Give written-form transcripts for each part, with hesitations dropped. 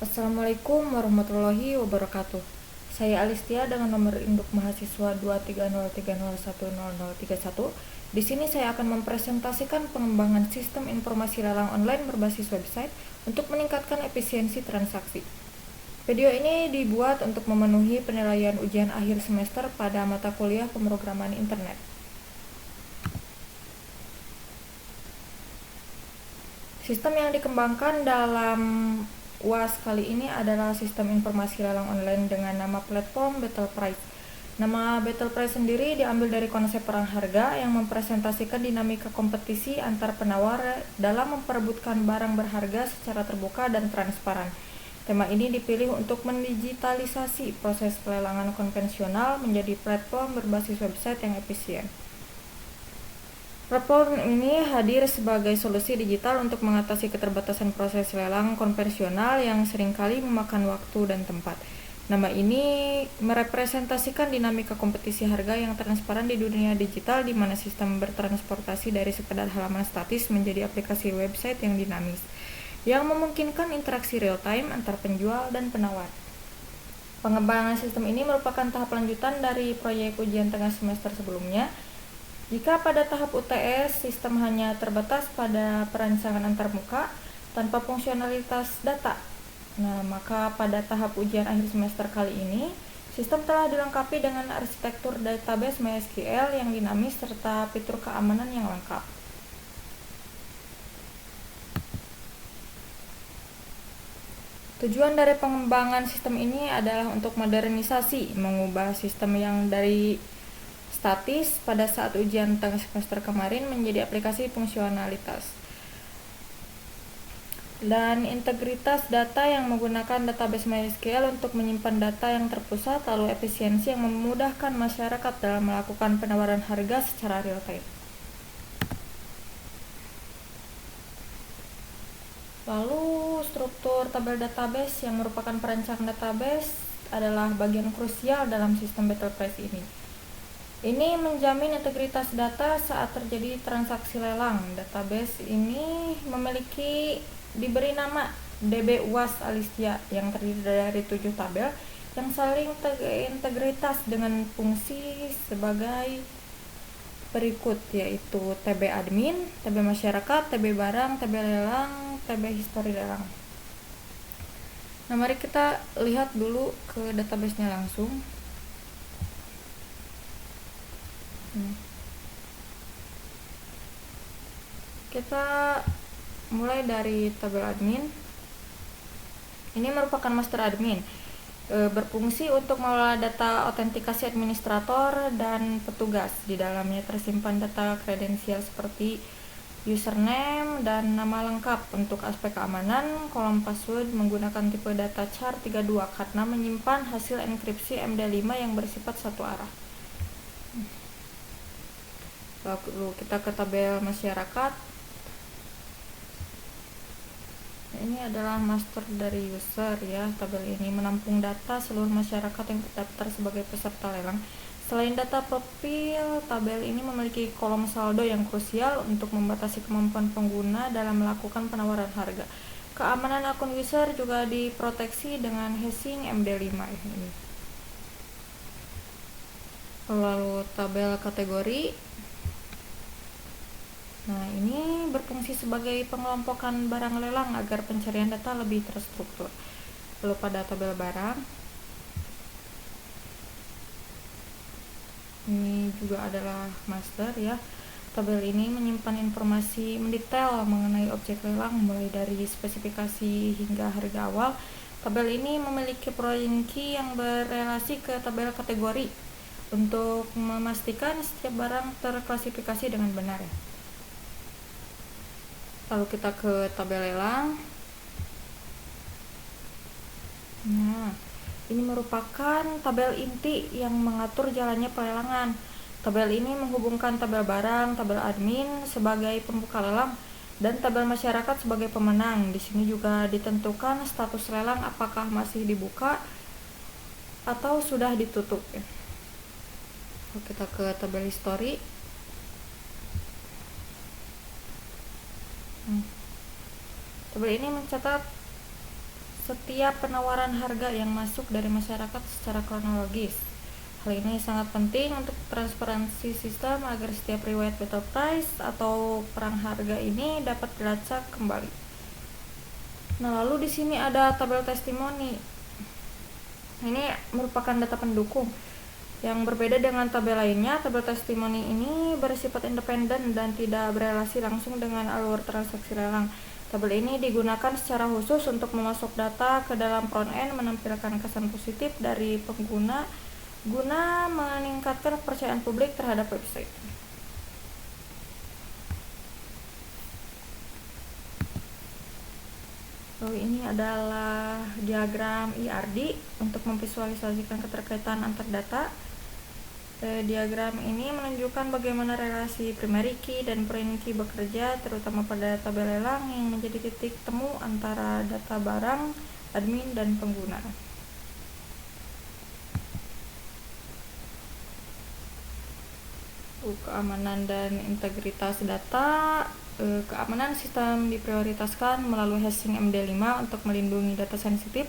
Assalamualaikum warahmatullahi wabarakatuh. Saya Alistia dengan nomor induk mahasiswa 23030100031. Di sini saya akan mempresentasikan pengembangan sistem informasi lelang online berbasis website untuk meningkatkan efisiensi transaksi. Video ini dibuat untuk memenuhi penilaian ujian akhir semester pada mata kuliah pemrograman internet. Sistem yang dikembangkan dalam UAS kali ini adalah sistem informasi lelang online dengan nama platform Battle Price. Nama Battle Price sendiri diambil dari konsep perang harga yang mempresentasikan dinamika kompetisi antar penawar dalam memperebutkan barang berharga secara terbuka dan transparan. Tema ini dipilih untuk mendigitalisasi proses pelelangan konvensional menjadi platform berbasis website yang efisien. Platform ini hadir sebagai solusi digital untuk mengatasi keterbatasan proses lelang konvensional yang seringkali memakan waktu dan tempat. Nama ini merepresentasikan dinamika kompetisi harga yang transparan di dunia digital, di mana sistem bertransportasi dari sekedar halaman statis menjadi aplikasi website yang dinamis, yang memungkinkan interaksi real-time antar penjual dan penawar. Pengembangan sistem ini merupakan tahap lanjutan dari proyek ujian tengah semester sebelumnya. Jika pada tahap UTS, sistem hanya terbatas pada perancangan antarmuka tanpa fungsionalitas data. Maka pada tahap ujian akhir semester kali ini, sistem telah dilengkapi dengan arsitektur database MySQL yang dinamis serta fitur keamanan yang lengkap. Tujuan dari pengembangan sistem ini adalah untuk modernisasi, mengubah sistem yang dari statis pada saat ujian tengah semester kemarin menjadi aplikasi fungsionalitas dan integritas data yang menggunakan database MySQL untuk menyimpan data yang terpusat, lalu efisiensi yang memudahkan masyarakat dalam melakukan penawaran harga secara real time. Lalu struktur tabel database yang merupakan perancangan database adalah bagian krusial dalam sistem Battle Price ini. Ini menjamin integritas data saat terjadi transaksi lelang. Database ini diberi nama DB UAS Alistia yang terdiri dari 7 tabel yang saling terintegritas dengan fungsi sebagai berikut, yaitu TB admin, TB masyarakat, TB barang, TB lelang, TB histori lelang. Nah, mari kita lihat dulu ke database-nya langsung. Kita mulai dari tabel admin. Ini merupakan master admin, berfungsi untuk mengelola data autentikasi administrator dan petugas. Di dalamnya tersimpan data kredensial seperti username dan nama lengkap. Untuk aspek keamanan, kolom password menggunakan tipe data char 32 karena menyimpan hasil enkripsi MD5 yang bersifat satu arah. Lalu kita ke tabel masyarakat. Ini adalah master dari user ya. Tabel ini menampung data seluruh masyarakat yang terdaftar sebagai peserta lelang. Selain data profil, tabel ini memiliki kolom saldo yang krusial untuk membatasi kemampuan pengguna dalam melakukan penawaran harga. Keamanan akun user juga diproteksi dengan hashing MD5 ini. Lalu tabel kategori. Nah, ini berfungsi sebagai pengelompokan barang lelang agar pencarian data lebih terstruktur. Lalu pada tabel barang, ini juga adalah master ya. Tabel ini menyimpan informasi mendetail mengenai objek lelang mulai dari spesifikasi hingga harga awal. Tabel ini memiliki foreign key yang berelasi ke tabel kategori untuk memastikan setiap barang terklasifikasi dengan benar ya. Lalu kita ke tabel lelang. Nah, ini merupakan tabel inti yang mengatur jalannya pelelangan. Tabel ini menghubungkan tabel barang, tabel admin sebagai pembuka lelang, dan tabel masyarakat sebagai pemenang. Di sini juga ditentukan status lelang apakah masih dibuka atau sudah ditutup ya. Lalu kita ke tabel histori. Tabel ini mencatat setiap penawaran harga yang masuk dari masyarakat secara kronologis. Hal ini sangat penting untuk transparansi sistem agar setiap riwayat battle price atau perang harga ini dapat dilacak kembali. Nah, lalu di sini ada tabel testimoni. Ini merupakan data pendukung. Yang berbeda dengan tabel lainnya, tabel testimoni ini bersifat independen dan tidak berelasi langsung dengan alur transaksi lelang. Tabel ini digunakan secara khusus untuk memasuk data ke dalam front-end, menampilkan kesan positif dari pengguna guna meningkatkan kepercayaan publik terhadap website. Lalu ini adalah diagram IRD untuk memvisualisasikan keterkaitan antar data. Diagram ini menunjukkan bagaimana relasi primary key dan foreign key bekerja, terutama pada tabel lelang yang menjadi titik temu antara data barang, admin, dan pengguna. Keamanan dan integritas data. Keamanan sistem diprioritaskan melalui hashing MD5 untuk melindungi data sensitif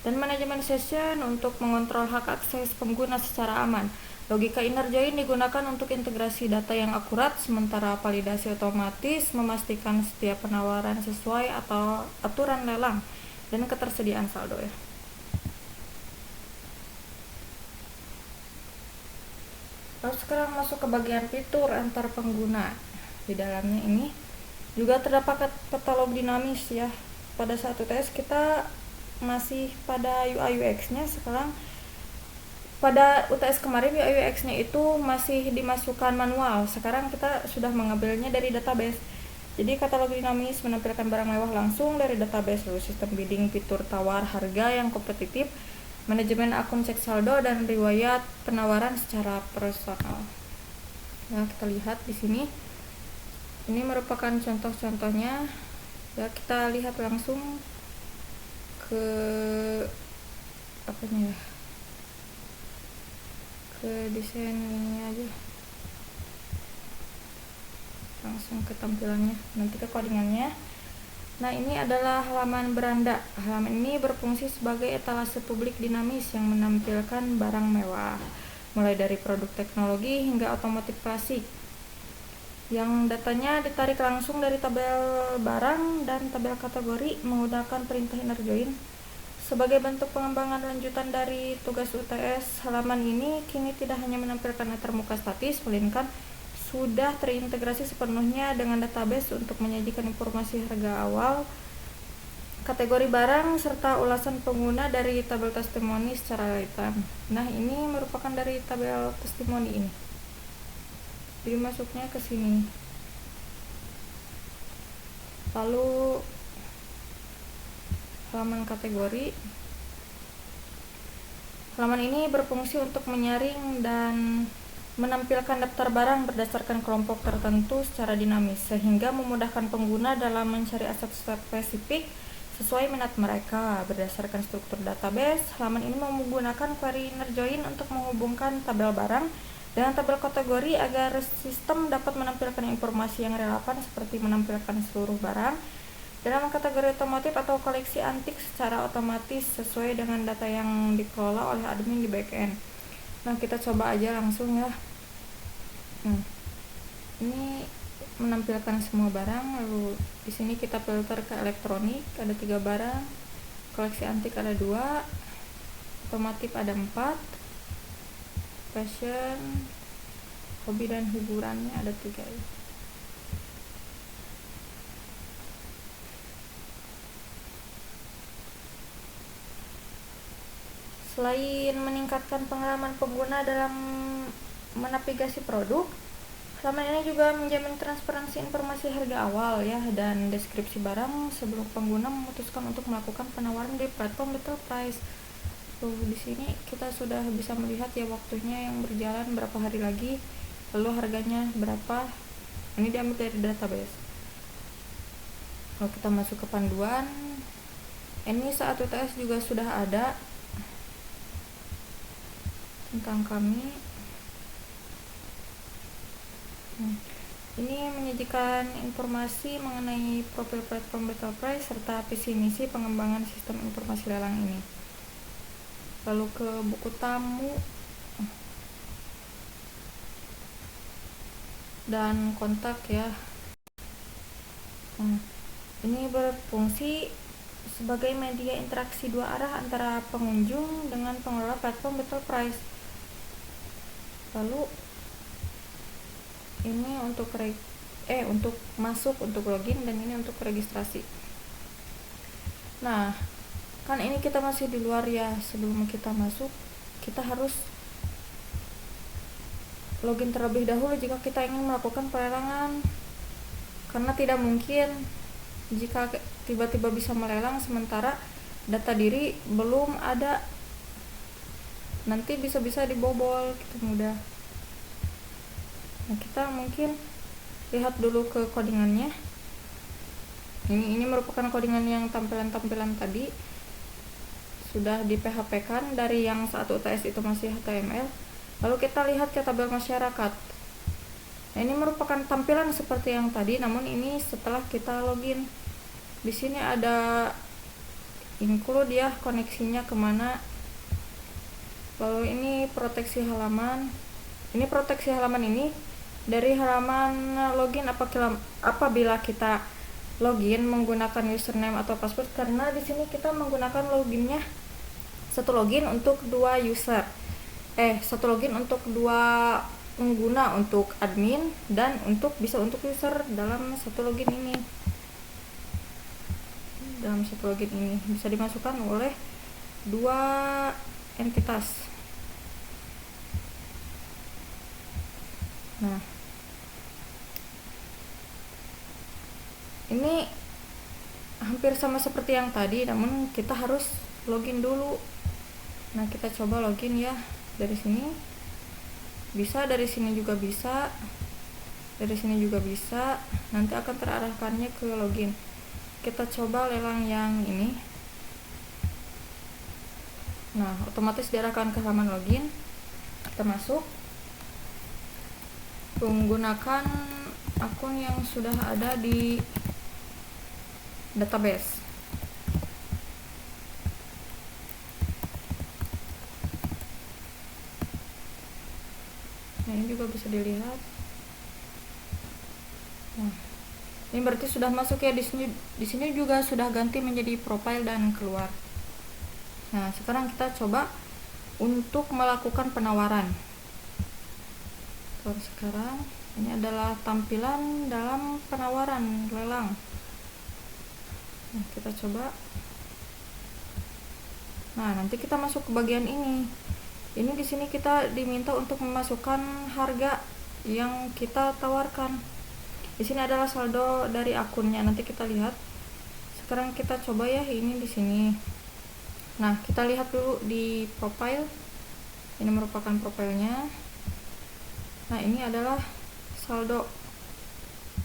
dan manajemen session untuk mengontrol hak akses pengguna secara aman. Logika inner join digunakan untuk integrasi data yang akurat, sementara validasi otomatis memastikan setiap penawaran sesuai atau aturan lelang dan ketersediaan saldo ya. Lalu sekarang masuk ke bagian fitur antar pengguna. Di dalamnya ini juga terdapat katalog dinamis ya. Pada saat UTS kita masih pada UI UX-nya, sekarang pada UTS kemarin UI UX-nya itu masih dimasukkan manual. Sekarang kita sudah mengambilnya dari database. Jadi katalog dinamis menampilkan barang mewah langsung dari database, lalu sistem bidding, fitur tawar harga yang kompetitif, manajemen akun cek saldo, dan riwayat penawaran secara personal. Nah, kita lihat di sini. Ini merupakan contoh-contohnya. Ya, kita lihat langsung ke apanya ya? Ke desain ini aja, langsung ke tampilannya, nanti ke codingannya. Nah, ini adalah halaman beranda. Halaman ini berfungsi sebagai etalase publik dinamis yang menampilkan barang mewah, mulai dari produk teknologi hingga otomotif klasik, yang datanya ditarik langsung dari tabel barang dan tabel kategori menggunakan perintah inner join. Sebagai bentuk pengembangan lanjutan dari tugas UTS, halaman ini kini tidak hanya menampilkan latar muka statis, melainkan sudah terintegrasi sepenuhnya dengan database untuk menyajikan informasi harga awal, kategori barang, serta ulasan pengguna dari tabel testimoni secara real time. Nah, ini merupakan dari tabel testimoni ini. Jadi masuknya ke sini. Lalu halaman kategori. Halaman ini berfungsi untuk menyaring dan menampilkan daftar barang berdasarkan kelompok tertentu secara dinamis, sehingga memudahkan pengguna dalam mencari aset spesifik sesuai minat mereka. Berdasarkan struktur database, halaman ini menggunakan query inner join untuk menghubungkan tabel barang dengan tabel kategori agar sistem dapat menampilkan informasi yang relevan, seperti menampilkan seluruh barang dalam kategori otomotif atau koleksi antik secara otomatis sesuai dengan data yang dikelola oleh admin di backend. Nah, kita coba aja langsung ya. Ini menampilkan semua barang. Lalu di sini kita filter ke elektronik, ada 3 barang, koleksi antik ada 2, otomotif ada 4, fashion, hobi dan hiburannya ada 3 ya. Selain meningkatkan pengalaman pengguna dalam menavigasi produk, halaman ini juga menjamin transparansi informasi harga awal ya dan deskripsi barang sebelum pengguna memutuskan untuk melakukan penawaran di platform battle price. Di sini kita sudah bisa melihat ya waktunya yang berjalan berapa hari lagi, lalu harganya berapa. Ini diambil dari database. Kalau kita masuk ke panduan, ini saat UTS juga sudah ada tentang kami. Ini menyajikan informasi mengenai profil platform Betel Price serta visi misi pengembangan sistem informasi lelang ini. Lalu ke buku tamu dan kontak ya. Nah, ini berfungsi sebagai media interaksi dua arah antara pengunjung dengan pengelola platform Betel Price. Lalu ini untuk untuk masuk, untuk login, dan ini untuk registrasi. Nah, kan ini kita masih di luar ya. Sebelum kita masuk, kita harus login terlebih dahulu jika kita ingin melakukan pelelangan, karena tidak mungkin jika tiba-tiba bisa melelang sementara data diri belum ada, nanti bisa-bisa dibobol gitu mudah. Nah, kita mungkin lihat dulu ke codingannya. Ini merupakan codingan yang tampilan-tampilan tadi sudah di PHP kan dari yang saat UTS itu masih HTML. Lalu kita lihat ke tabel masyarakat. Nah, ini merupakan tampilan seperti yang tadi, namun ini setelah kita login. Di sini ada include ya, koneksinya kemana. Lalu ini proteksi halaman. Ini proteksi halaman ini dari halaman login apabila kita login menggunakan username atau password, karena di sini kita menggunakan loginnya satu login untuk dua user. Satu login untuk dua pengguna, untuk admin dan bisa untuk user dalam satu login ini. Dalam satu login ini bisa dimasukkan oleh dua entitas. Nah, ini hampir sama seperti yang tadi, namun kita harus login dulu. Nah, kita coba login ya. Dari sini bisa, dari sini juga bisa, dari sini juga bisa. Nanti akan terarahkannya ke login. Kita coba lelang yang ini. Nah, otomatis diarahkan ke halaman login. Kita masuk, menggunakan akun yang sudah ada di database. Nah, ini juga bisa dilihat. Nah, ini berarti sudah masuk ya. Di sini juga sudah ganti menjadi profile dan keluar. Nah, sekarang kita coba untuk melakukan penawaran. Sekarang ini adalah tampilan dalam penawaran lelang. Nah, kita coba. Nah, nanti kita masuk ke bagian ini. Ini di sini kita diminta untuk memasukkan harga yang kita tawarkan. Di sini adalah saldo dari akunnya. Nanti kita lihat. Sekarang kita coba ya, ini di sini. Nah, kita lihat dulu di profile. Ini merupakan profilnya. Nah, ini adalah saldo.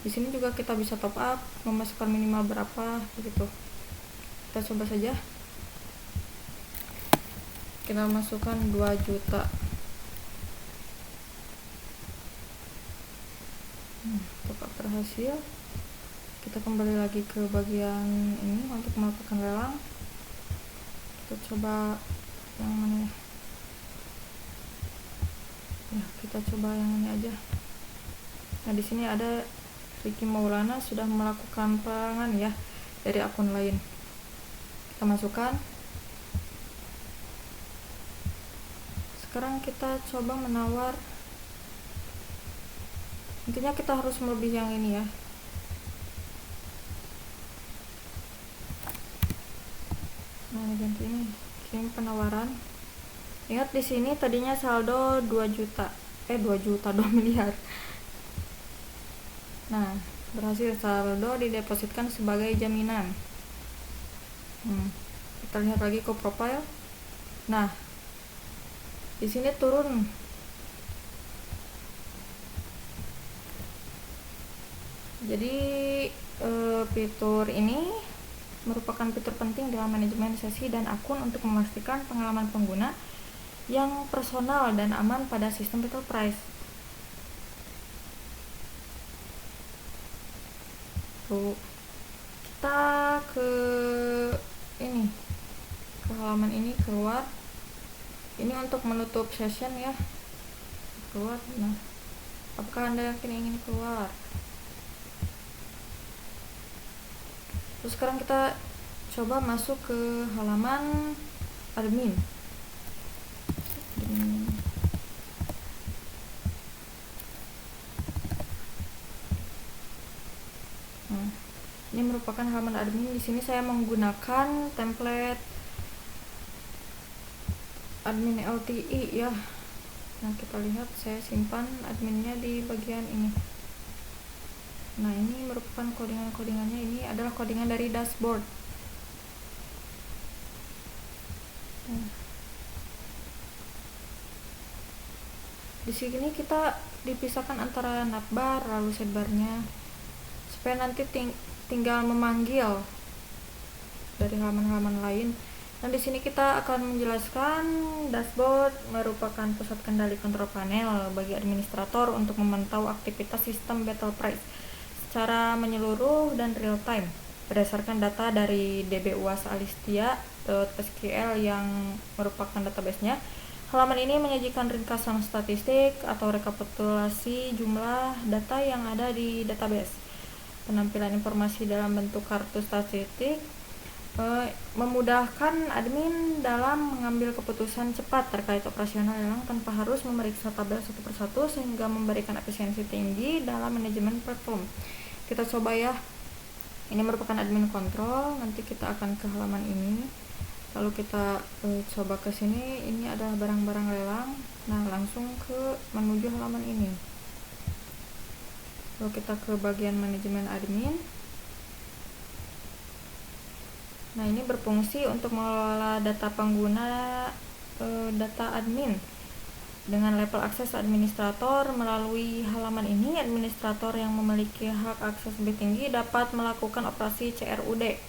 Di sini juga kita bisa top up, memasukkan minimal berapa begitu. Kita coba saja. Kita masukkan 2 juta. Top up berhasil. Kita kembali lagi ke bagian ini untuk melakukan lelang. Kita coba yang mana ya? Ya, kita coba yang ini aja. Nah, di sini ada Ricky Maulana sudah melakukan pelelangan ya dari akun lain. Kita masukkan. Sekarang kita coba menawar. Intinya kita harus melebihi yang ini ya. Nah, ganti ini. Kirim penawaran. Ingat di sini tadinya saldo 2 juta. 2 miliar. Nah, berhasil saldo didepositkan sebagai jaminan. Kita lihat lagi ke profile. Nah, di sini turun. Jadi fitur ini merupakan fitur penting dalam manajemen sesi dan akun untuk memastikan pengalaman pengguna yang personal dan aman pada sistem Betel Price. Lalu kita ke ini, ke halaman ini, keluar. Ini untuk menutup session ya, keluar. Nah, apakah Anda yakin ingin keluar? Terus sekarang kita coba masuk ke halaman admin. Nah, ini merupakan halaman admin. Di sini saya menggunakan template admin LTI ya. Nah, kita lihat saya simpan adminnya di bagian ini. Nah, ini merupakan codingannya. Ini adalah codingan dari dashboard. Di sini kita dipisahkan antara navbar lalu sidebarnya supaya nanti tinggal memanggil dari halaman-halaman lain. Dan di sini kita akan menjelaskan dashboard merupakan pusat kendali kontrol panel bagi administrator untuk memantau aktivitas sistem Battle Prize secara menyeluruh dan real time berdasarkan data dari dbuas.alistia.sql yang merupakan database-nya. Halaman ini menyajikan ringkasan statistik atau rekapitulasi jumlah data yang ada di database. Penampilan informasi dalam bentuk kartu statistik memudahkan admin dalam mengambil keputusan cepat terkait operasional lelang tanpa harus memeriksa tabel satu persatu, sehingga memberikan efisiensi tinggi dalam manajemen platform. Kita coba ya. Ini merupakan admin kontrol. Nanti kita akan ke halaman ini. Lalu kita coba ke sini. Ini adalah barang-barang lelang. Nah, langsung ke menuju halaman ini. Lalu kita ke bagian manajemen admin. Nah, ini berfungsi untuk mengelola data pengguna data admin dengan level akses administrator. Melalui halaman ini, administrator yang memiliki hak akses lebih tinggi dapat melakukan operasi CRUD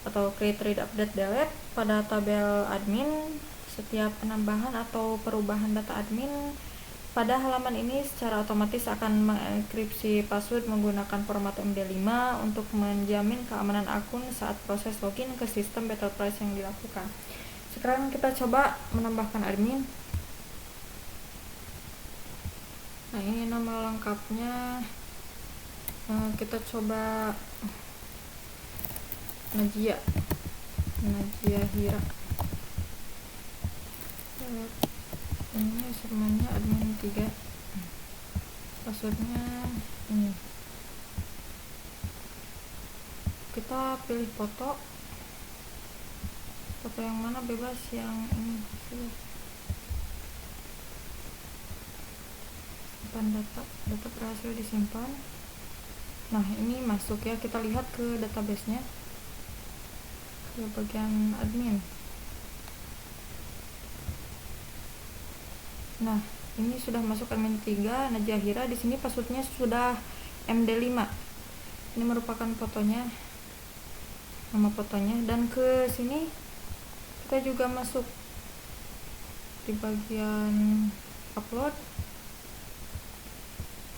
atau create, read, update, delete pada tabel admin. Setiap penambahan atau perubahan data admin pada halaman ini secara otomatis akan mengenkripsi password menggunakan format MD5 untuk menjamin keamanan akun saat proses login ke sistem Battle Prize yang dilakukan. Sekarang kita coba menambahkan admin. Nah, ini nama lengkapnya. Kita coba Najia Hira. Ini username-nya admin 3, passwordnya ini. Kita pilih foto yang mana, bebas yang ini. Simpan data berhasil disimpan. Nah, ini masuk ya. Kita lihat ke database-nya, ke bagian admin. Nah, ini sudah masuk admin 3 Najia Hira. Di sini passwordnya sudah MD5. Ini merupakan fotonya, nama fotonya. Dan ke sini kita juga masuk di bagian upload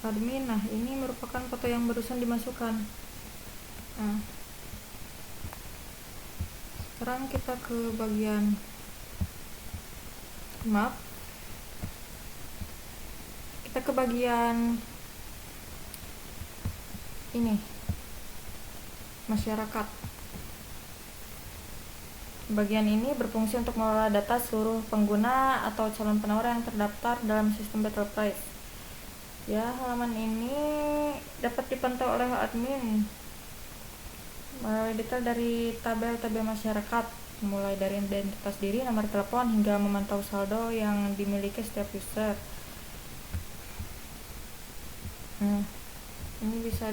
admin. Nah, ini merupakan foto yang barusan dimasukkan. Nah, sekarang kita ke bagian map. Kita ke bagian ini, masyarakat. Bagian ini berfungsi untuk mengelola data seluruh pengguna atau calon penawar yang terdaftar dalam sistem Battle Prize. Ya, halaman ini dapat dipantau oleh admin melalui detail dari tabel-tabel masyarakat, mulai dari identitas diri, nomor telepon, hingga memantau saldo yang dimiliki setiap user. Nah, ini bisa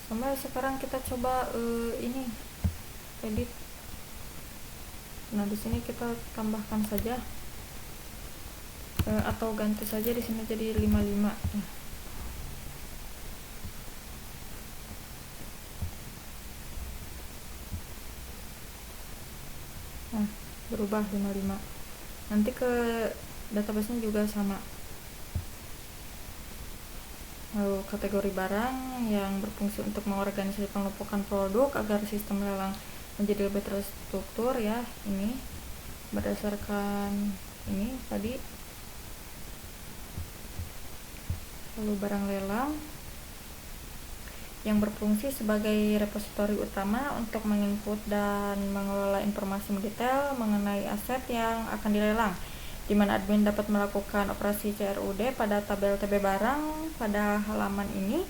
sampai sekarang kita coba ini edit. Nah, di sini kita tambahkan saja atau ganti saja di sini jadi 55. Nah, berubah 55. Nanti ke database-nya juga sama. Lalu kategori barang yang berfungsi untuk mengorganisasi pengelompokan produk agar sistem lelang menjadi lebih terstruktur ya, ini berdasarkan ini tadi. Lalu barang lelang yang berfungsi sebagai repositori utama untuk menginput dan mengelola informasi mendetail mengenai aset yang akan dilelang, di mana admin dapat melakukan operasi CRUD pada tabel TB barang. Pada halaman ini,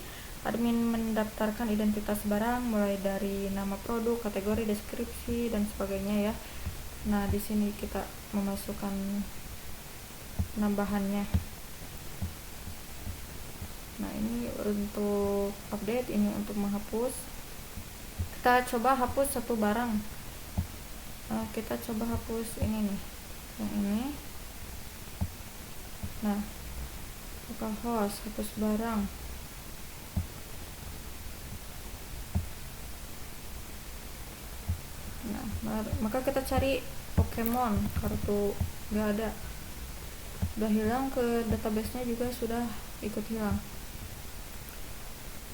admin mendaftarkan identitas barang mulai dari nama produk, kategori, deskripsi, dan sebagainya ya. Nah, di sini kita memasukkan nambahannya. Nah, ini untuk update, ini untuk menghapus. Kita coba hapus satu barang. Kita coba hapus ini nih, yang ini. Nah, buka host, hapus barang. Nah, maka kita cari Pokemon, kartu nggak ada, udah hilang, ke database-nya juga sudah ikut hilang.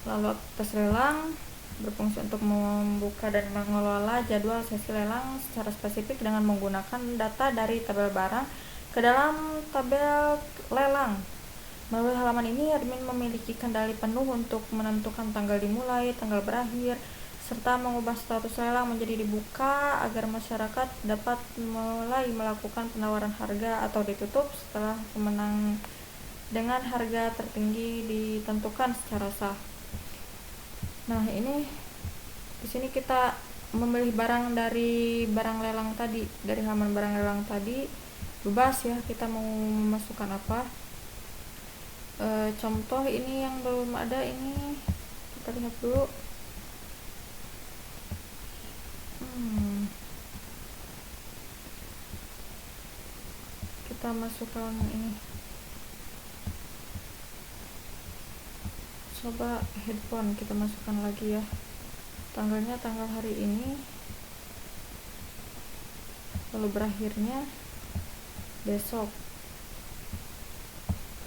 Lalu aktivitas lelang berfungsi untuk membuka dan mengelola jadwal sesi lelang secara spesifik dengan menggunakan data dari tabel barang ke dalam tabel lelang. Melalui halaman ini, admin memiliki kendali penuh untuk menentukan tanggal dimulai, tanggal berakhir, serta mengubah status lelang menjadi dibuka agar masyarakat dapat mulai melakukan penawaran harga atau ditutup setelah pemenang dengan harga tertinggi ditentukan secara sah. Nah, ini di sini kita memilih barang dari barang lelang tadi, dari halaman barang lelang tadi, bebas ya kita mau memasukkan apa. Contoh ini yang belum ada, ini kita lihat dulu. Kita masukkan ini, coba headphone kita masukkan lagi ya, tanggalnya tanggal hari ini, lalu berakhirnya besok.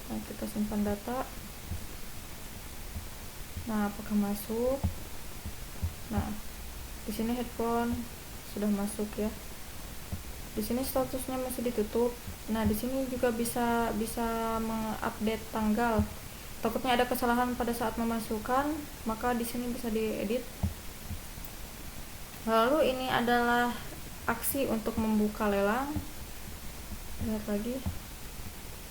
Nah, kita simpan data. Nah, apakah masuk? Nah, di sini headphone sudah masuk ya. Di sini statusnya masih ditutup. Nah, di sini juga bisa mengupdate tanggal. Takutnya ada kesalahan pada saat memasukkan, maka di sini bisa diedit. Lalu ini adalah aksi untuk membuka lelang. Lihat lagi.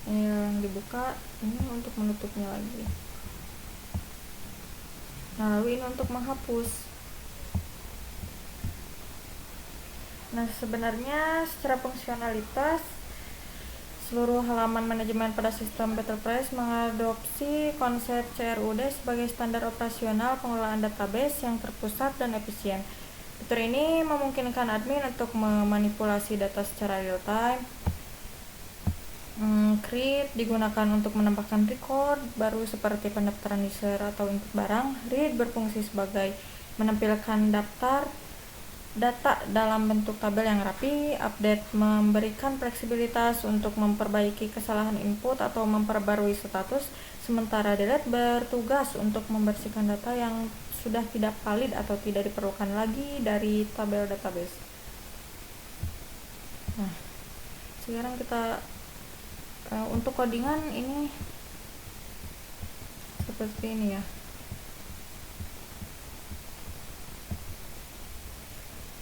Ini yang dibuka, ini untuk menutupnya lagi. Nah, lalu ini untuk menghapus. Nah, sebenarnya secara fungsionalitas seluruh halaman manajemen pada sistem Betterpress mengadopsi konsep CRUD sebagai standar operasional pengelolaan database yang terpusat dan efisien. Fitur ini memungkinkan admin untuk memanipulasi data secara real time. Create digunakan untuk menambahkan record baru seperti pendaftaran user atau input barang. Read berfungsi sebagai menampilkan daftar data dalam bentuk tabel yang rapi. Update memberikan fleksibilitas untuk memperbaiki kesalahan input atau memperbarui status, sementara delete bertugas untuk membersihkan data yang sudah tidak valid atau tidak diperlukan lagi dari tabel database. Nah, sekarang kita untuk codingan ini seperti ini ya.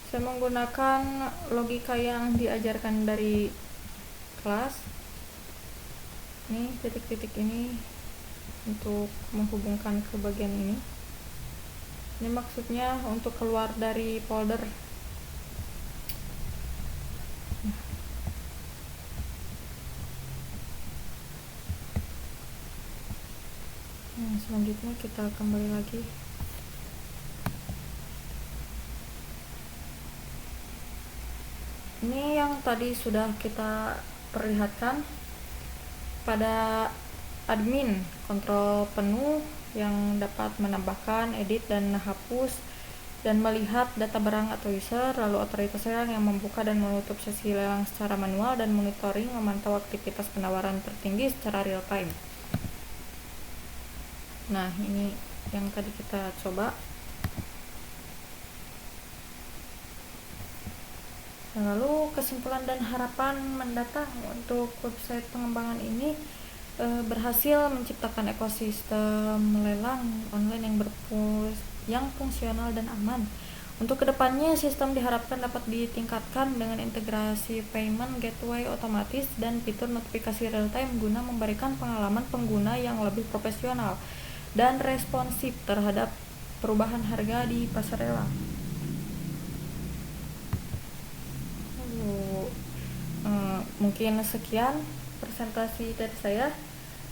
Saya menggunakan logika yang diajarkan dari kelas. Ini titik-titik ini untuk menghubungkan ke bagian ini. Ini maksudnya untuk keluar dari folder. Nah, selanjutnya kita kembali lagi. Ini yang tadi sudah kita perlihatkan pada kontrol penuh yang dapat menambahkan, edit, dan hapus dan melihat data barang atau user, lalu otoritas lelang yang membuka dan menutup sesi lelang secara manual, dan monitoring memantau aktivitas penawaran tertinggi secara real time. Nah, ini yang tadi kita coba. Lalu kesimpulan dan harapan mendatang untuk website pengembangan ini berhasil menciptakan ekosistem lelang online yang fungsional dan aman. Untuk kedepannya, sistem diharapkan dapat ditingkatkan dengan integrasi payment gateway otomatis dan fitur notifikasi real-time guna memberikan pengalaman pengguna yang lebih profesional dan responsif terhadap perubahan harga di pasar lelang. Mungkin sekian presentasi dari saya.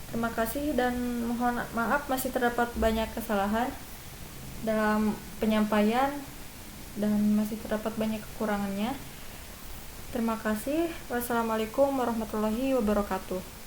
Terima kasih dan mohon maaf masih terdapat banyak kesalahan dalam penyampaian dan masih terdapat banyak kekurangannya. Terima kasih. Wassalamualaikum warahmatullahi wabarakatuh.